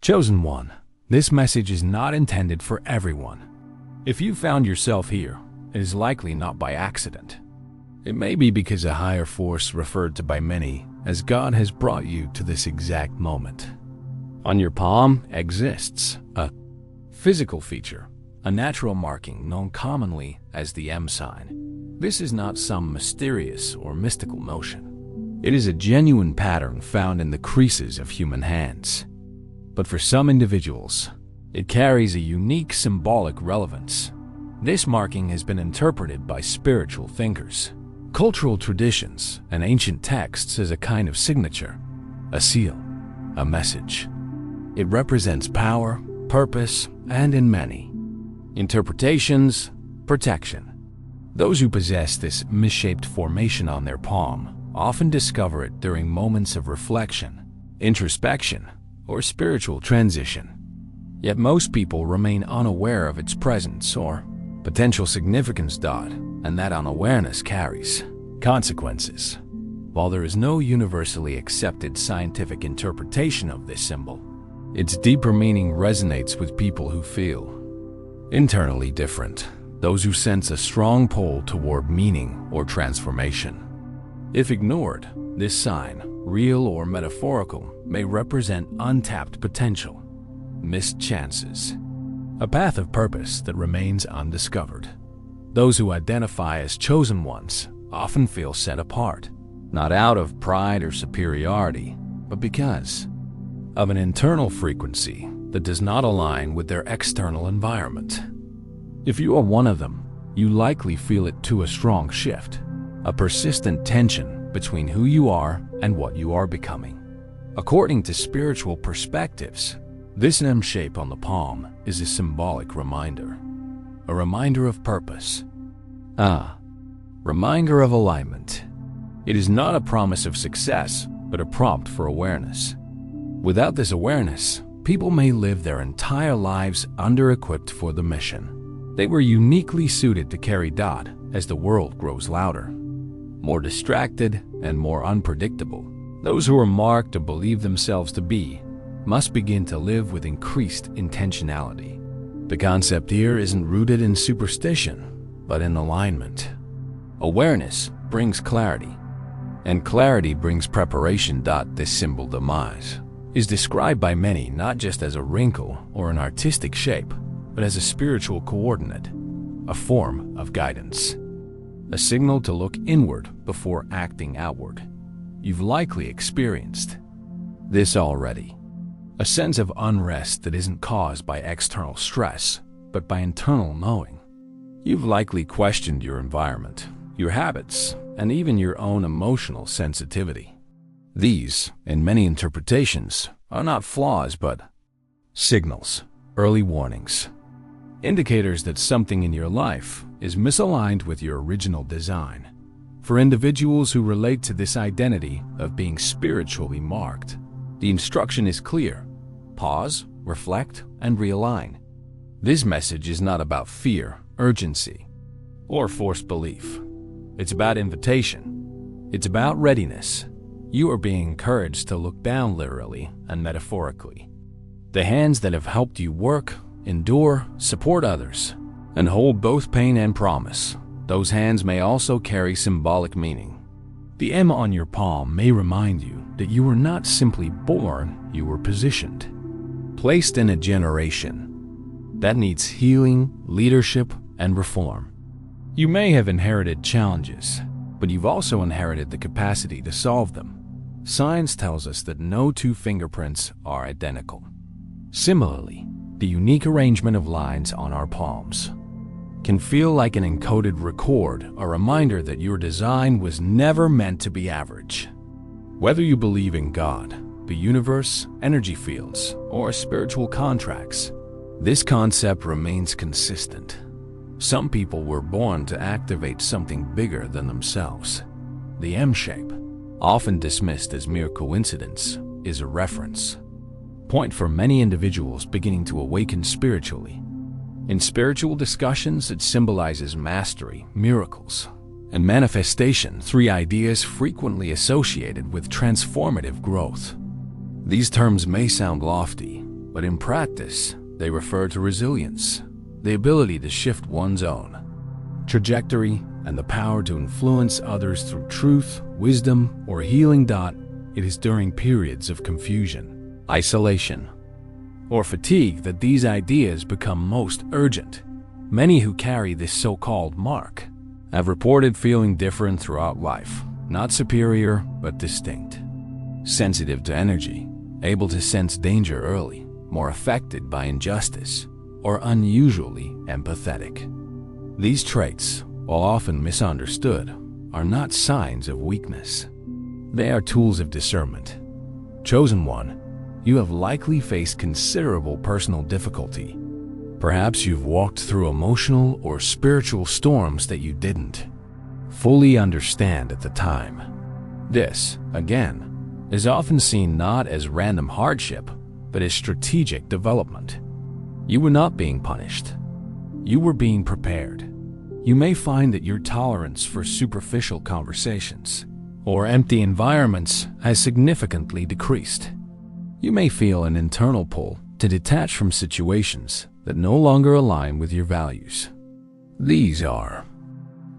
Chosen one, this message is not intended for everyone. If you found yourself here, it is likely not by accident. It may be because a higher force referred to by many as God has brought you to this exact moment. On your palm exists a physical feature, a natural marking known commonly as the M sign. This is not some mysterious or mystical motion. It is a genuine pattern found in the creases of human hands. But for some individuals, it carries a unique symbolic relevance. This marking has been interpreted by spiritual thinkers, cultural traditions, and ancient texts as a kind of signature, a seal, a message. It represents power, purpose, and in many interpretations, protection. Those who possess this misshaped formation on their palm often discover it during moments of reflection, introspection, or spiritual transition. Yet most people remain unaware of its presence or potential significance. And that unawareness carries consequences. While there is no universally accepted scientific interpretation of this symbol, its deeper meaning resonates with people who feel internally different, those who sense a strong pull toward meaning or transformation. If ignored, this sign, real or metaphorical, may represent untapped potential, missed chances, a path of purpose that remains undiscovered. Those who identify as chosen ones often feel set apart, not out of pride or superiority, but because of an internal frequency that does not align with their external environment. If you are one of them, you likely feel it to a strong shift, a persistent tension between who you are and what you are becoming. According to spiritual perspectives, this M shape on the palm is a symbolic reminder, a reminder of purpose, a reminder of alignment. It is not a promise of success, but a prompt for awareness. Without this awareness, people may live their entire lives under-equipped for the mission. They were uniquely suited to carry as the world grows louder, more distracted, and more unpredictable. Those who are marked to believe themselves to be must begin to live with increased intentionality. The concept here isn't rooted in superstition, but in alignment. Awareness brings clarity, and clarity brings preparation. This symbol demise is described by many not just as a wrinkle or an artistic shape, but as a spiritual coordinate, a form of guidance, a signal to look inward before acting outward. You've likely experienced this already, a sense of unrest that isn't caused by external stress, but by internal knowing. You've likely questioned your environment, your habits, and even your own emotional sensitivity. These, in many interpretations, are not flaws but signals, early warnings, indicators that something in your life is misaligned with your original design. For individuals who relate to this identity of being spiritually marked, the instruction is clear: pause, reflect, and realign. This message is not about fear, urgency, or forced belief. It's about invitation. It's about readiness. You are being encouraged to look down literally and metaphorically. The hands that have helped you work, endure, support others, and hold both pain and promise, those hands may also carry symbolic meaning. The M on your palm may remind you that you were not simply born, you were positioned, placed in a generation that needs healing, leadership, and reform. You may have inherited challenges, but you've also inherited the capacity to solve them. Science tells us that no two fingerprints are identical. Similarly, the unique arrangement of lines on our palms can feel like an encoded record, a reminder that your design was never meant to be average. Whether you believe in God, the universe, energy fields, or spiritual contracts, this concept remains consistent. Some people were born to activate something bigger than themselves. The M shape, often dismissed as mere coincidence, is a reference point for many individuals beginning to awaken spiritually. In spiritual discussions, it symbolizes mastery, miracles, and manifestation, three ideas frequently associated with transformative growth. These terms may sound lofty, but in practice, they refer to resilience, the ability to shift one's own trajectory, and the power to influence others through truth, wisdom, or healing. It is during periods of confusion, isolation, or fatigue that these ideas become most urgent. Many who carry this so-called mark have reported feeling different throughout life, not superior but distinct, sensitive to energy, able to sense danger early, more affected by injustice, or unusually empathetic. These traits, while often misunderstood, are not signs of weakness. They are tools of discernment. Chosen one, you have likely faced considerable personal difficulty. Perhaps you've walked through emotional or spiritual storms that you didn't fully understand at the time. This, again, is often seen not as random hardship, but as strategic development. You were not being punished. You were being prepared. You may find that your tolerance for superficial conversations or empty environments has significantly decreased. You may feel an internal pull to detach from situations that no longer align with your values. These are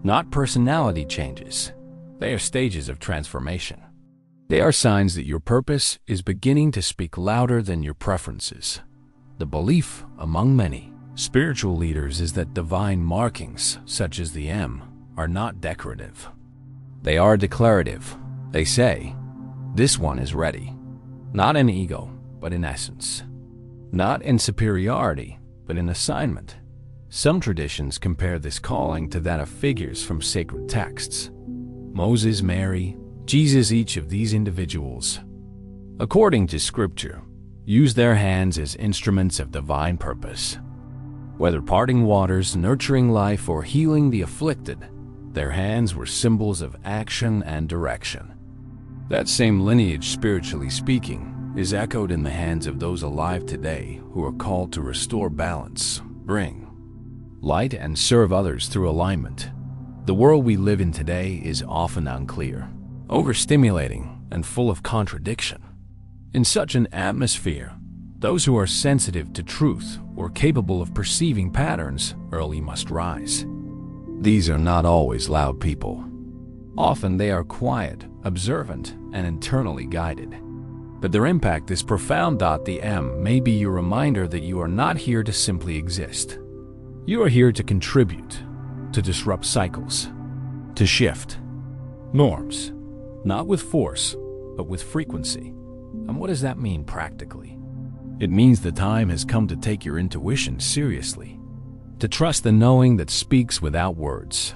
not personality changes. They are stages of transformation. They are signs that your purpose is beginning to speak louder than your preferences. The belief among many spiritual leaders is that divine markings, such as the M, are not decorative. They are declarative. They say, "This one is ready." Not in ego, but in essence. Not in superiority, but in assignment. Some traditions compare this calling to that of figures from sacred texts. Moses, Mary, Jesus. Each of these individuals, according to Scripture, use their hands as instruments of divine purpose. Whether parting waters, nurturing life, or healing the afflicted, their hands were symbols of action and direction. That same lineage, spiritually speaking, is echoed in the hands of those alive today who are called to restore balance, bring light, and serve others through alignment. The world we live in today is often unclear, overstimulating, and full of contradiction. In such an atmosphere, those who are sensitive to truth or capable of perceiving patterns early must rise. These are not always loud people. Often they are quiet, observant, and internally guided. But their impact is profound. The M may be your reminder that you are not here to simply exist. You are here to contribute, to disrupt cycles, to shift norms, not with force, but with frequency. And what does that mean practically? It means the time has come to take your intuition seriously, to trust the knowing that speaks without words,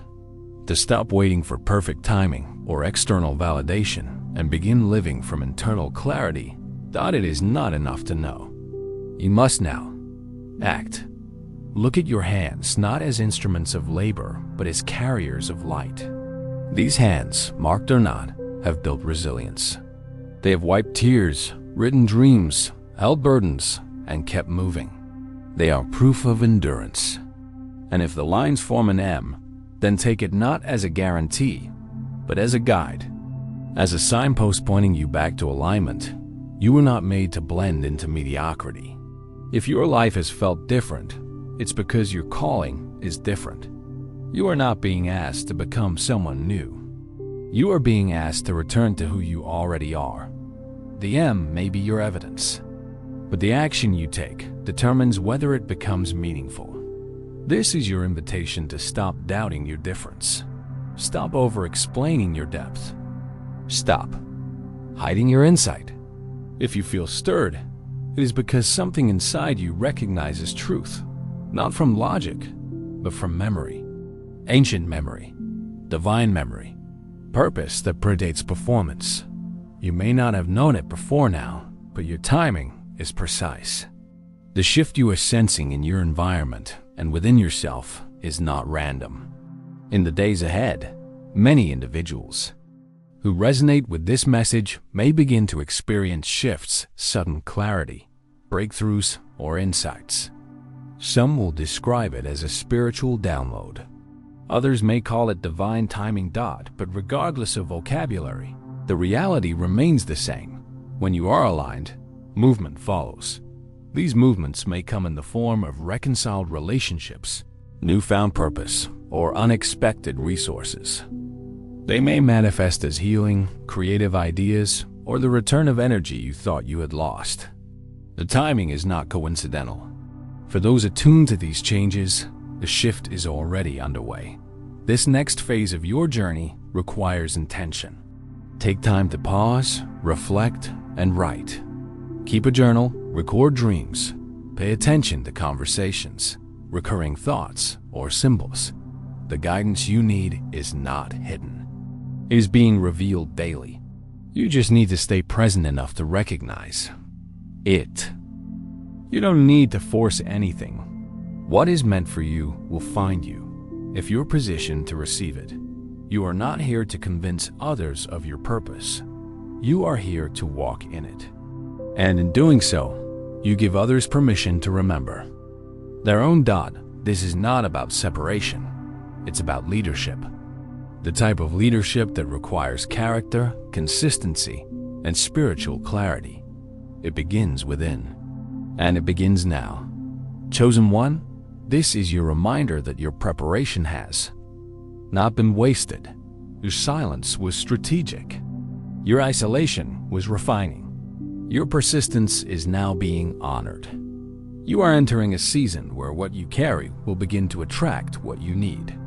to stop waiting for perfect timing or external validation and begin living from internal clarity. It is not enough to know. You must now act. Look at your hands not as instruments of labor, but as carriers of light. These hands, marked or not, have built resilience. They have wiped tears, written dreams, held burdens, and kept moving. They are proof of endurance. And if the lines form an M, then take it not as a guarantee, but as a guide, as a signpost pointing you back to alignment. You were not made to blend into mediocrity. If your life has felt different, it's because your calling is different. You are not being asked to become someone new. You are being asked to return to who you already are. The M may be your evidence, but the action you take determines whether it becomes meaningful. This is your invitation to stop doubting your difference. Stop over-explaining your depth. Stop hiding your insight. If you feel stirred, it is because something inside you recognizes truth, not from logic, but from memory. Ancient memory, divine memory, purpose that predates performance. You may not have known it before now, but your timing is precise. The shift you are sensing in your environment and within yourself is not random. In the days ahead, many individuals who resonate with this message may begin to experience shifts, sudden clarity, breakthroughs, or insights. Some will describe it as a spiritual download. Others may call it divine timing. But regardless of vocabulary, the reality remains the same. When you are aligned, movement follows. These movements may come in the form of reconciled relationships, newfound purpose, or unexpected resources. They may manifest as healing, creative ideas, or the return of energy you thought you had lost. The timing is not coincidental. For those attuned to these changes, the shift is already underway. This next phase of your journey requires intention. Take time to pause, reflect, and write. Keep a journal, record dreams, pay attention to conversations, recurring thoughts, or symbols. The guidance you need is not hidden. It is being revealed daily. You just need to stay present enough to recognize it. You don't need to force anything. What is meant for you will find you, if you're positioned to receive it. You are not here to convince others of your purpose. You are here to walk in it. And in doing so, you give others permission to remember. Their own dot, this is not about separation. It's about leadership. The type of leadership that requires character, consistency, and spiritual clarity. It begins within. And it begins now. Chosen one, this is your reminder that your preparation has not been wasted. Your silence was strategic. Your isolation was refining. Your persistence is now being honored. You are entering a season where what you carry will begin to attract what you need.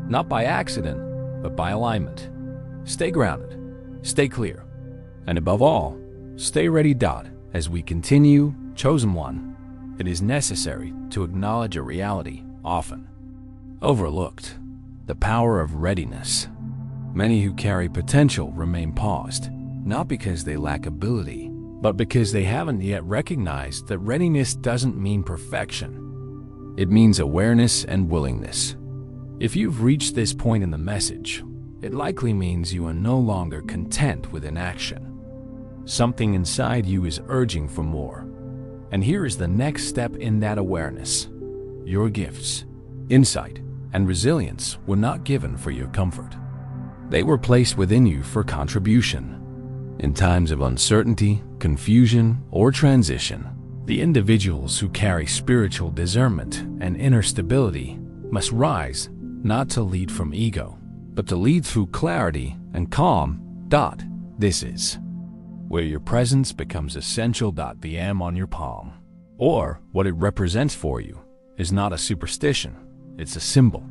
Not by accident, but by alignment. Stay grounded, stay clear, and above all, stay ready. As we continue, Chosen One, it is necessary to acknowledge a reality often overlooked: the power of readiness. Many who carry potential remain paused, not because they lack ability, but because they haven't yet recognized that readiness doesn't mean perfection. It means awareness and willingness. If you've reached this point in the message, it likely means you are no longer content with inaction. Something inside you is urging for more. And here is the next step in that awareness. Your gifts, insight, and resilience were not given for your comfort. They were placed within you for contribution. In times of uncertainty, confusion, or transition, the individuals who carry spiritual discernment and inner stability must rise, not to lead from ego, but to lead through clarity and calm. This is where your presence becomes essential. The M on your palm, or what it represents for you, is not a superstition, it's a symbol.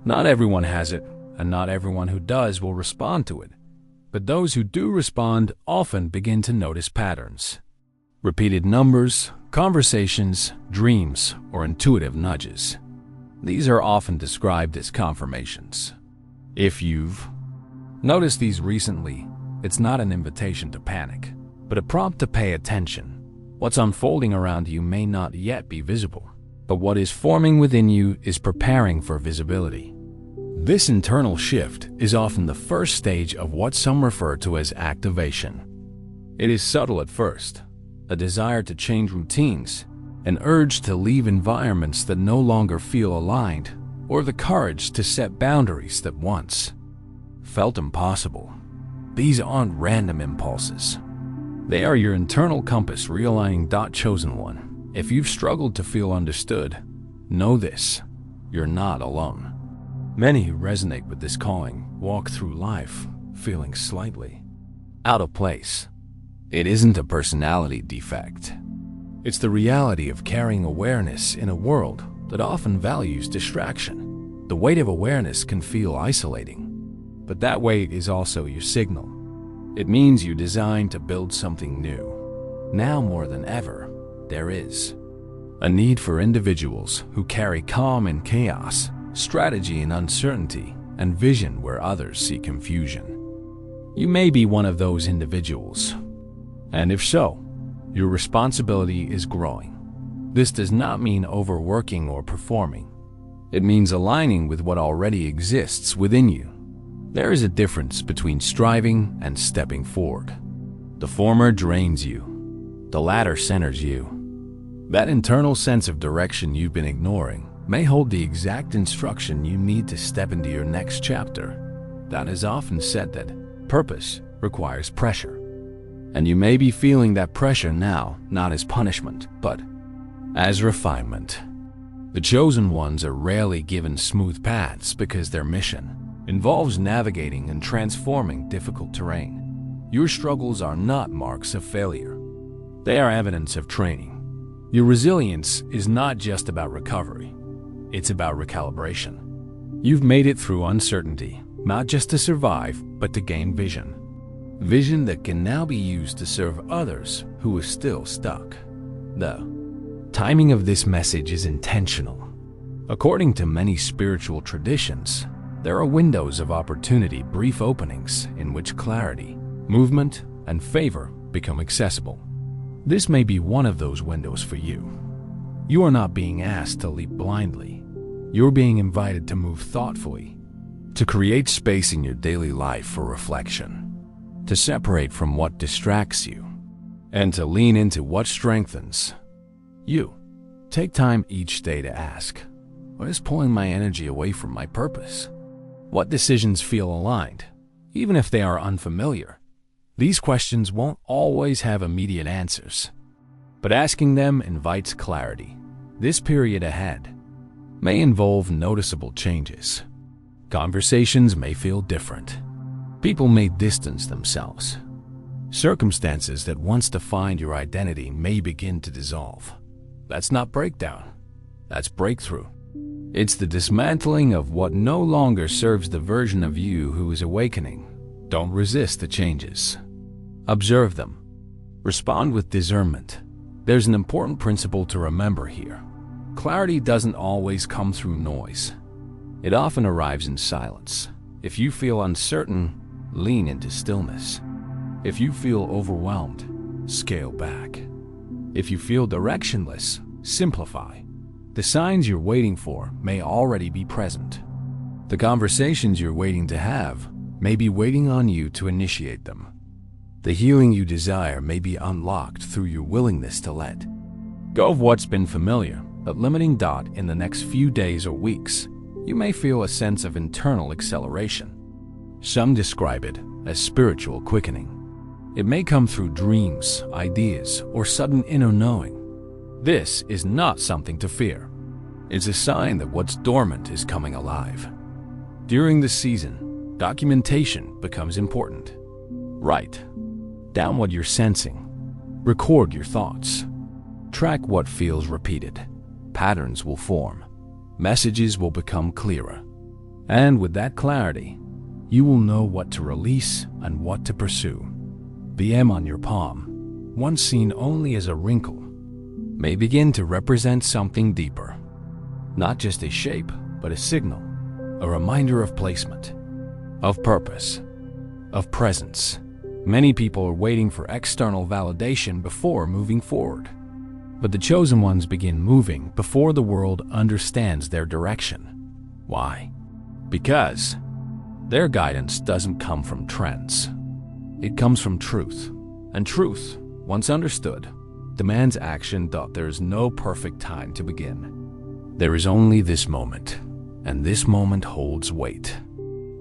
Not everyone has it, and not everyone who does will respond to it. But those who do respond often begin to notice patterns. Repeated numbers, conversations, dreams, or intuitive nudges. These are often described as confirmations. If you've noticed these recently, it's not an invitation to panic, but a prompt to pay attention. What's unfolding around you may not yet be visible, but what is forming within you is preparing for visibility. This internal shift is often the first stage of what some refer to as activation. It is subtle at first, a desire to change routines, an urge to leave environments that no longer feel aligned, or the courage to set boundaries that once felt impossible. These aren't random impulses. They are your internal compass realigning. Chosen One, if you've struggled to feel understood, know this: you're not alone. Many who resonate with this calling walk through life feeling slightly out of place. It isn't a personality defect. It's the reality of carrying awareness in a world that often values distraction. The weight of awareness can feel isolating, but that weight is also your signal. It means you're designed to build something new. Now more than ever, there is a need for individuals who carry calm in chaos, strategy in uncertainty, and vision where others see confusion. You may be one of those individuals, and if so, your responsibility is growing. This does not mean overworking or performing. It means aligning with what already exists within you. There is a difference between striving and stepping forward. The former drains you. The latter centers you. That internal sense of direction you've been ignoring may hold the exact instruction you need to step into your next chapter. That is often said that purpose requires pressure. And you may be feeling that pressure now, not as punishment, but as refinement. The chosen ones are rarely given smooth paths because their mission involves navigating and transforming difficult terrain. Your struggles are not marks of failure. They are evidence of training. Your resilience is not just about recovery. It's about recalibration. You've made it through uncertainty, not just to survive, but to gain vision. Vision that can now be used to serve others who are still stuck. The timing of this message is intentional. According to many spiritual traditions, there are windows of opportunity, brief openings in which clarity, movement, and favor become accessible. This may be one of those windows for you. You are not being asked to leap blindly. You're being invited to move thoughtfully, to create space in your daily life for reflection, to separate from what distracts you, and to lean into what strengthens you. Take time each day to ask, what is pulling my energy away from my purpose? What decisions feel aligned, even if they are unfamiliar? These questions won't always have immediate answers, but asking them invites clarity. This period ahead may involve noticeable changes. Conversations may feel different. People may distance themselves. Circumstances that once defined your identity may begin to dissolve. That's not breakdown. That's breakthrough. It's the dismantling of what no longer serves the version of you who is awakening. Don't resist the changes. Observe them. Respond with discernment. There's an important principle to remember here. Clarity doesn't always come through noise. It often arrives in silence. If you feel uncertain, lean into stillness. If you feel overwhelmed, scale back. If you feel directionless, simplify. The signs you're waiting for may already be present. The conversations you're waiting to have may be waiting on you to initiate them. The healing you desire may be unlocked through your willingness to let go of what's been familiar. A limiting dot in the next few days or weeks, you may feel a sense of internal acceleration. Some describe it as spiritual quickening. It may come through dreams, ideas, or sudden inner knowing. This is not something to fear. It's a sign that what's dormant is coming alive. During this season, documentation becomes important. Write down what you're sensing. Record your thoughts. Track what feels repeated. Patterns will form. Messages will become clearer. And with that clarity, you will know what to release and what to pursue. The M on your palm, once seen only as a wrinkle, may begin to represent something deeper. Not just a shape, but a signal, a reminder of placement, of purpose, of presence. Many people are waiting for external validation before moving forward. But the chosen ones begin moving before the world understands their direction. Why? Because their guidance doesn't come from trends. It comes from truth. And truth, once understood, demands action. There is no perfect time to begin. There is only this moment, and this moment holds weight.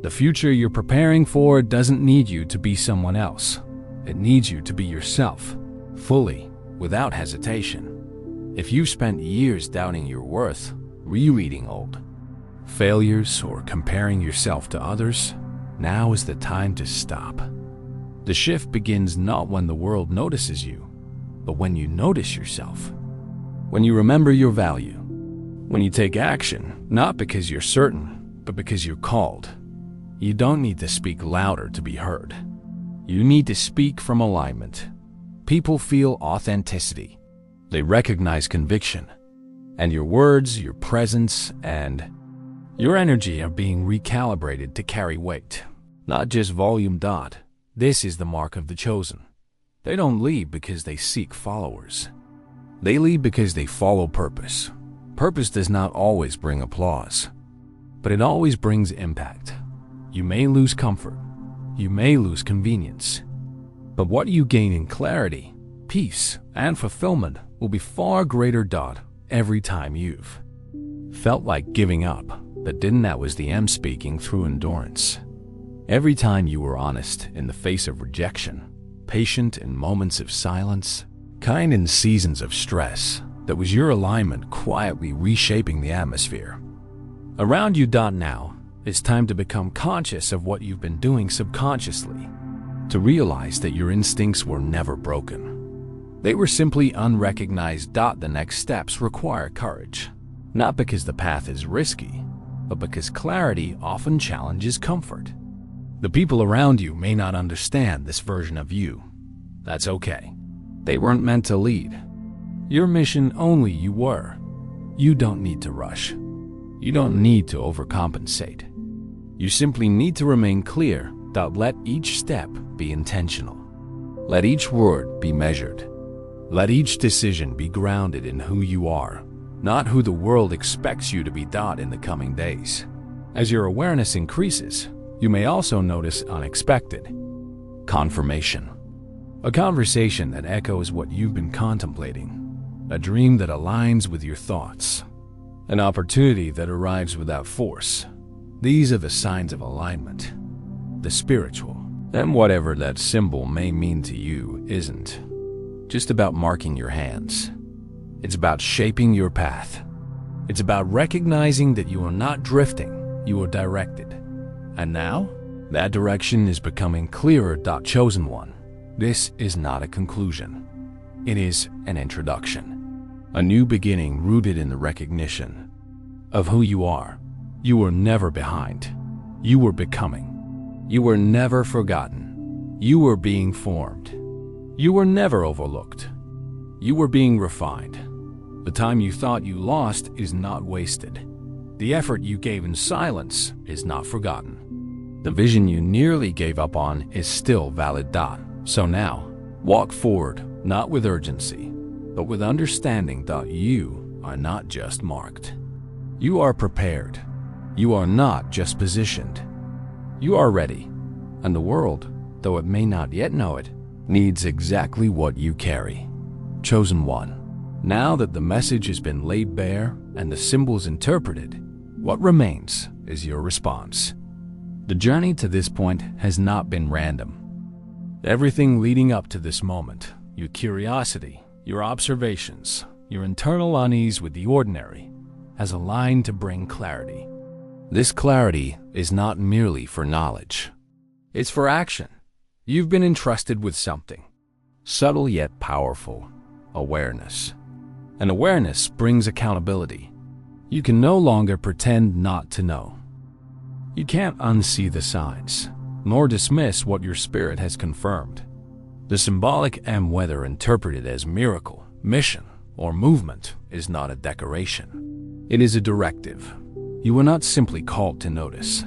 The future you're preparing for doesn't need you to be someone else. It needs you to be yourself, fully, without hesitation. If you've spent years doubting your worth, rereading old failures, or comparing yourself to others, now is the time to stop. The shift begins not when the world notices you, but when you notice yourself. When you remember your value. When you take action, not because you're certain, but because you're called. You don't need to speak louder to be heard. You need to speak from alignment. People feel authenticity. They recognize conviction. And your words, your presence, and your energy are being recalibrated to carry weight, not just volume. This is the mark of the chosen. They don't lead because they seek followers. They lead because they follow purpose. Purpose does not always bring applause, but it always brings impact. You may lose comfort. You may lose convenience. But what you gain in clarity, peace, and fulfillment will be far greater. Every time you've felt like giving up, but didn't. That was the M speaking through endurance. Every time you were honest in the face of rejection, patient in moments of silence, kind in seasons of stress. That was your alignment quietly reshaping the atmosphere. Around you. Now, it's time to become conscious of what you've been doing subconsciously, to realize that your instincts were never broken. They were simply unrecognized. The next steps require courage, not because the path is risky, but because clarity often challenges comfort. The people around you may not understand this version of you. That's okay. They weren't meant to lead. Your mission only. You were. You don't need to rush. You don't need to overcompensate. You simply need to remain clear. Let each step be intentional. Let each word be measured. Let each decision be grounded in who you are, not who the world expects you to be. In the coming days, as your awareness increases, you may also notice unexpected confirmation. A conversation that echoes what you've been contemplating. A dream that aligns with your thoughts. An opportunity that arrives without force. These are the signs of alignment. The spiritual. And whatever that symbol may mean to you isn't just about marking your hands. It's about shaping your path. It's about recognizing that you are not drifting, you are directed. And now, that direction is becoming clearer. Chosen one, this is not a conclusion. It is an introduction. A new beginning rooted in the recognition of who you are. You were never behind. You were becoming. You were never forgotten. You were being formed. You were never overlooked. You were being refined. The time you thought you lost is not wasted. The effort you gave in silence is not forgotten. The vision you nearly gave up on is still valid. So now, walk forward, not with urgency, but with understanding. You are not just marked. You are prepared. You are not just positioned. You are ready. And the world, though it may not yet know it, needs exactly what you carry. Chosen one. Now that the message has been laid bare and the symbols interpreted, what remains is your response. The journey to this point has not been random. Everything leading up to this moment, your curiosity, your observations, your internal unease with the ordinary, has aligned to bring clarity. This clarity is not merely for knowledge. It's for action. You've been entrusted with something, subtle yet powerful, awareness. And awareness brings accountability. You can no longer pretend not to know. You can't unsee the signs, nor dismiss what your spirit has confirmed. The symbolic whether interpreted as miracle, mission, or movement is not a decoration. It is a directive. You were not simply called to notice.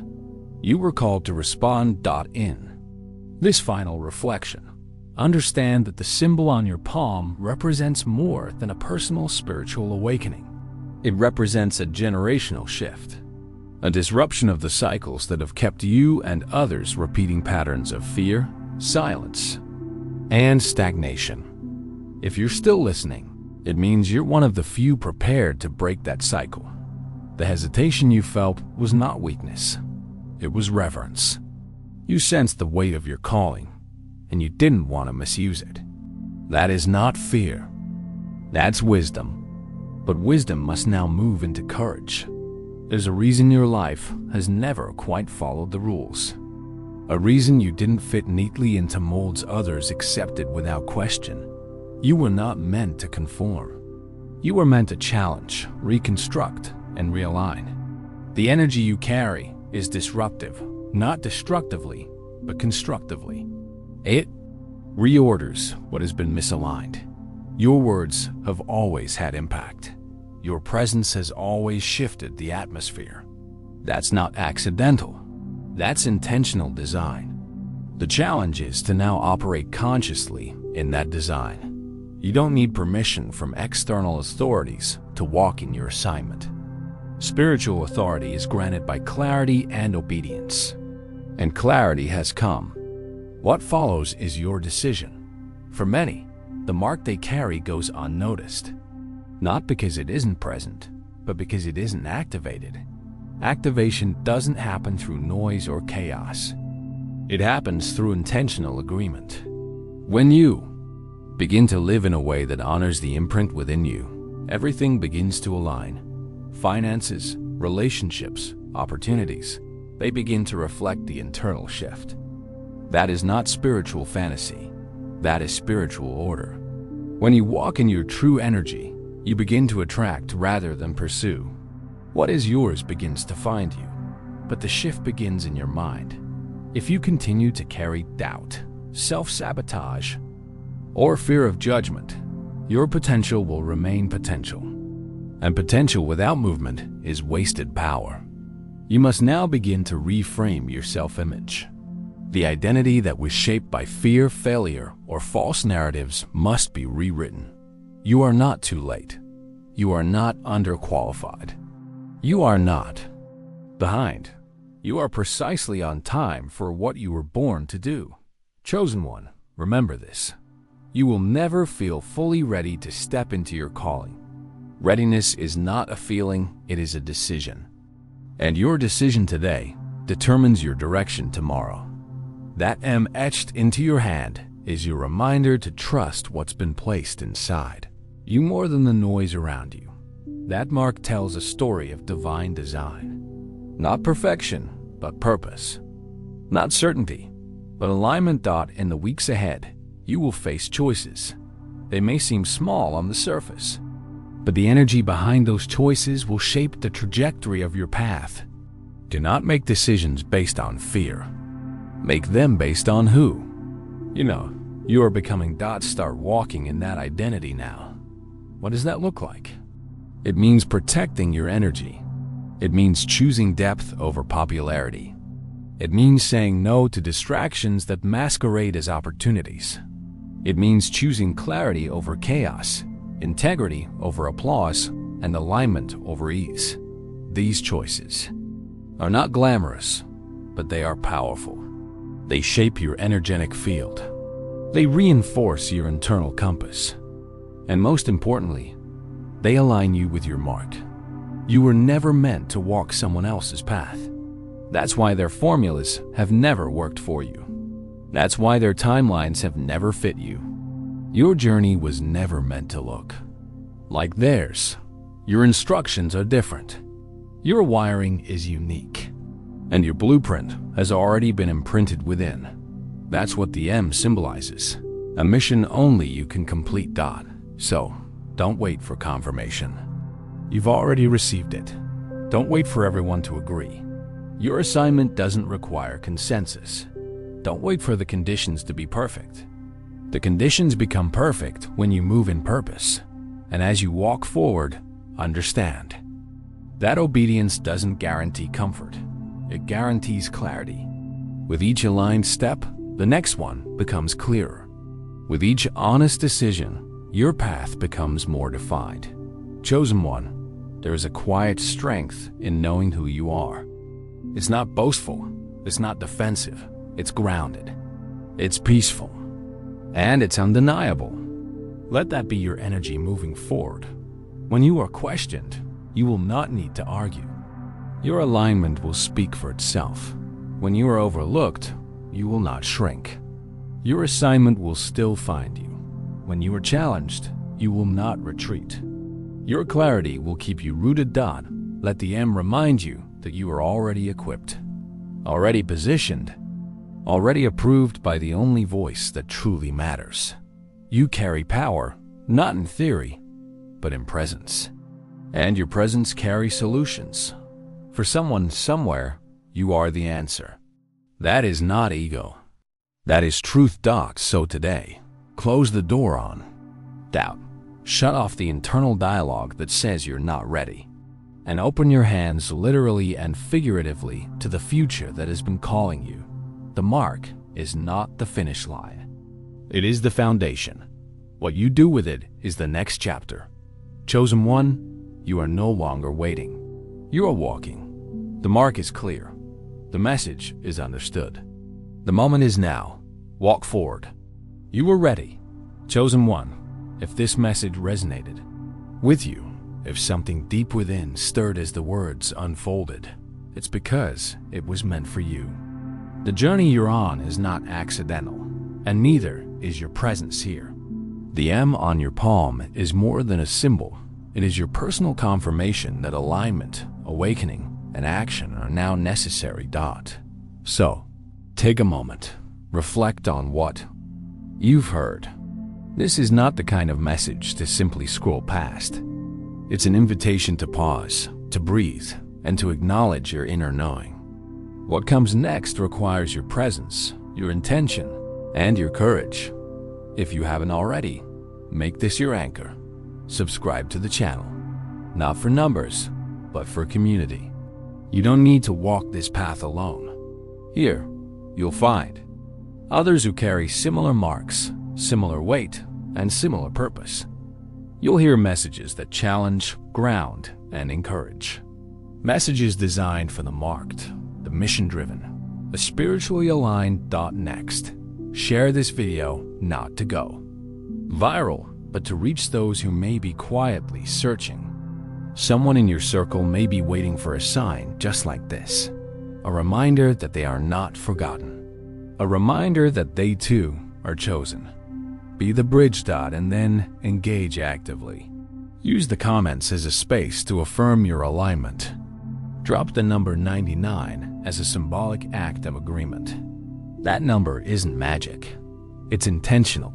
You were called to respond. In this final reflection, understand that the symbol on your palm represents more than a personal spiritual awakening. It represents a generational shift, a disruption of the cycles that have kept you and others repeating patterns of fear, silence, and stagnation. If you're still listening, it means you're one of the few prepared to break that cycle. The hesitation you felt was not weakness. It was reverence. You sensed the weight of your calling, and you didn't want to misuse it. That is not fear. That's wisdom. But wisdom must now move into courage. There's a reason your life has never quite followed the rules. A reason you didn't fit neatly into molds others accepted without question. You were not meant to conform. You were meant to challenge, reconstruct, and realign. The energy you carry is disruptive, not destructively, but constructively. It reorders what has been misaligned. Your words have always had impact. Your presence has always shifted the atmosphere. That's not accidental. That's intentional design. The challenge is to now operate consciously in that design. You don't need permission from external authorities to walk in your assignment. Spiritual authority is granted by clarity and obedience. And clarity has come. What follows is your decision. For many, the mark they carry goes unnoticed. Not because it isn't present, but because it isn't activated. Activation doesn't happen through noise or chaos. It happens through intentional agreement. When you begin to live in a way that honors the imprint within you, everything begins to align. Finances, relationships, opportunities, they begin to reflect the internal shift. That is not spiritual fantasy. That is spiritual order. When you walk in your true energy, you begin to attract rather than pursue. What is yours begins to find you, but the shift begins in your mind. If you continue to carry doubt, self-sabotage, or fear of judgment, your potential will remain potential. And potential without movement is wasted power. You must now begin to reframe your self-image. The identity that was shaped by fear, failure, or false narratives must be rewritten. You are not too late. You are not underqualified. You are not behind. You are precisely on time for what you were born to do. Chosen one, remember this. You will never feel fully ready to step into your calling. Readiness is not a feeling, it is a decision. And your decision today determines your direction tomorrow. That M etched into your hand is your reminder to trust what's been placed inside you more than the noise around you. That mark tells a story of divine design. Not perfection, but purpose. Not certainty, but alignment. In the weeks ahead, you will face choices. They may seem small on the surface, but the energy behind those choices will shape the trajectory of your path. Do not make decisions based on fear. Make them based on who. You are becoming. Start walking in that identity now. What does that look like? It means protecting your energy. It means choosing depth over popularity. It means saying no to distractions that masquerade as opportunities. It means choosing clarity over chaos, integrity over applause, and alignment over ease. These choices are not glamorous, but they are powerful. They shape your energetic field. They reinforce your internal compass. And most importantly, they align you with your mark. You were never meant to walk someone else's path. That's why their formulas have never worked for you. That's why their timelines have never fit you. Your journey was never meant to look like theirs. Your instructions are different. Your wiring is unique. And your blueprint has already been imprinted within. That's what the M symbolizes. A mission only you can complete. So, don't wait for confirmation. You've already received it. Don't wait for everyone to agree. Your assignment doesn't require consensus. Don't wait for the conditions to be perfect. The conditions become perfect when you move in purpose. And as you walk forward, understand that obedience doesn't guarantee comfort. It guarantees clarity. With each aligned step, the next one becomes clearer. With each honest decision, your path becomes more defined. Chosen one, there is a quiet strength in knowing who you are. It's not boastful, it's not defensive, it's grounded, it's peaceful, and it's undeniable. Let that be your energy moving forward. When you are questioned, you will not need to argue. Your alignment will speak for itself. When you are overlooked, you will not shrink. Your assignment will still find you. When you are challenged, you will not retreat. Your clarity will keep you rooted. Let the M remind you that you are already equipped, already positioned, already approved by the only voice that truly matters. You carry power, not in theory, but in presence. And your presence carries solutions. For someone somewhere, you are the answer. That is not ego. That is truth. So today, close the door on doubt. Shut off the internal dialogue that says you're not ready. And open your hands literally and figuratively to the future that has been calling you. The mark is not the finish line. It is the foundation. What you do with it is the next chapter. Chosen one, you are no longer waiting. You are walking. The mark is clear. The message is understood. The moment is now. Walk forward. You are ready. Chosen one, if this message resonated with you, if something deep within stirred as the words unfolded, it's because it was meant for you. The journey you're on is not accidental, and neither is your presence here. The M on your palm is more than a symbol. It is your personal confirmation that alignment, awakening, and action are now necessary. So, take a moment, reflect on what you've heard. This is not the kind of message to simply scroll past. It's an invitation to pause, to breathe, and to acknowledge your inner knowing. What comes next requires your presence, your intention, and your courage. If you haven't already, make this your anchor. Subscribe to the channel, not for numbers, but for community. You don't need to walk this path alone. Here, you'll find others who carry similar marks, similar weight, and similar purpose. You'll hear messages that challenge, ground, and encourage. Messages designed for the marked, the mission-driven, the spiritually aligned. Next, share this video not to go viral, but to reach those who may be quietly searching. Someone in your circle may be waiting for a sign just like this. A reminder that they are not forgotten. A reminder that they too are chosen. Be the bridge. And then engage actively. Use the comments as a space to affirm your alignment. Drop the number 99 as a symbolic act of agreement. That number isn't magic. It's intentional.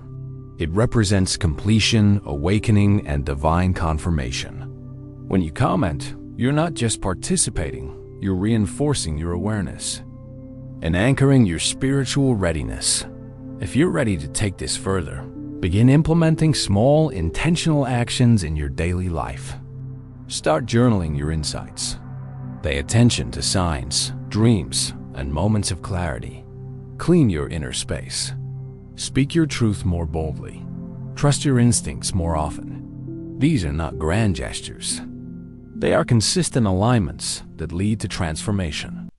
It represents completion, awakening, and divine confirmation. When you comment, you're not just participating, you're reinforcing your awareness and anchoring your spiritual readiness. If you're ready to take this further, begin implementing small, intentional actions in your daily life. Start journaling your insights. Pay attention to signs, dreams, and moments of clarity. Clean your inner space. Speak your truth more boldly. Trust your instincts more often. These are not grand gestures. They are consistent alignments that lead to transformation.